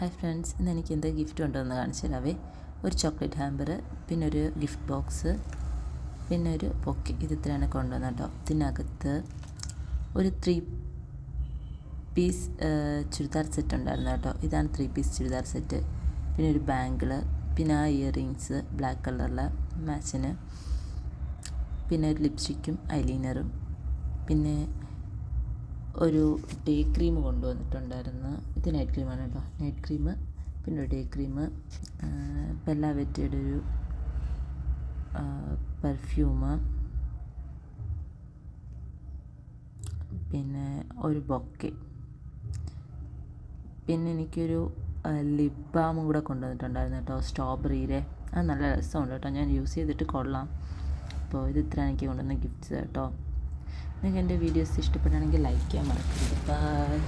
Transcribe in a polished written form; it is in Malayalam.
ഹായ് ഫ്രണ്ട്സ്, ഇന്ന് എനിക്ക് എന്ത് ഗിഫ്റ്റ് ഉണ്ടോയെന്ന് കാണിച്ചു തരാവേ. ഒരു ചോക്ലേറ്റ് ഹാമ്പർ, പിന്നെ ഒരു ഗിഫ്റ്റ് ബോക്സ്, പിന്നെ ഒരു ബൊക്കെ. ഇത് ഇത്രയാണ് കൊണ്ടുവന്നത് കേട്ടോ. ഇതിനകത്ത് ഒരു 3 പീസ് ചുരിദാർ സെറ്റ് ഉണ്ടായിരുന്നു കേട്ടോ. ഇതാണ് 3 പീസ് ചുരിദാർ സെറ്റ്. പിന്നെ ഒരു ബാങ്കിൾ, പിന്നെ ആ ഇയറിങ്സ് ബ്ലാക്ക് കളറിലെ മാച്ചിന്, പിന്നെ ഒരു ലിപ്സ്റ്റിക്കും ഐലൈനറും, പിന്നെ ഒരു ഡേ ക്രീം കൊണ്ടുവന്നിട്ടുണ്ടായിരുന്നു. ഇത് നൈറ്റ് ക്രീമാണ് കേട്ടോ. നൈറ്റ് ക്രീം, പിന്നെ ഒരു ഡേ ക്രീം, ബെല്ല വെറ്റയുടെ ഒരു പെർഫ്യൂമ്, പിന്നെ ഒരു ബൊക്കെ, പിന്നെ എനിക്കൊരു ലിപ് ബാമും കൂടെ കൊണ്ടുവന്നിട്ടുണ്ടായിരുന്നു കേട്ടോ, സ്ട്രോബെറിയുടെ. അത് നല്ല രസമുണ്ട് കേട്ടോ, ഞാൻ യൂസ് ചെയ്തിട്ട് കൊള്ളാം. അപ്പോൾ ഇത് ഇത്രയാണ് എനിക്ക് കൊണ്ടുവന്ന ഗിഫ്റ്റ്സ് കേട്ടോ. നിങ്ങൾക്ക് എൻ്റെ വീഡിയോസ് ഇഷ്ടപ്പെടുകയാണെങ്കിൽ ലൈക്ക് ചെയ്യാൻ മറക്കരുത്. ബൈ.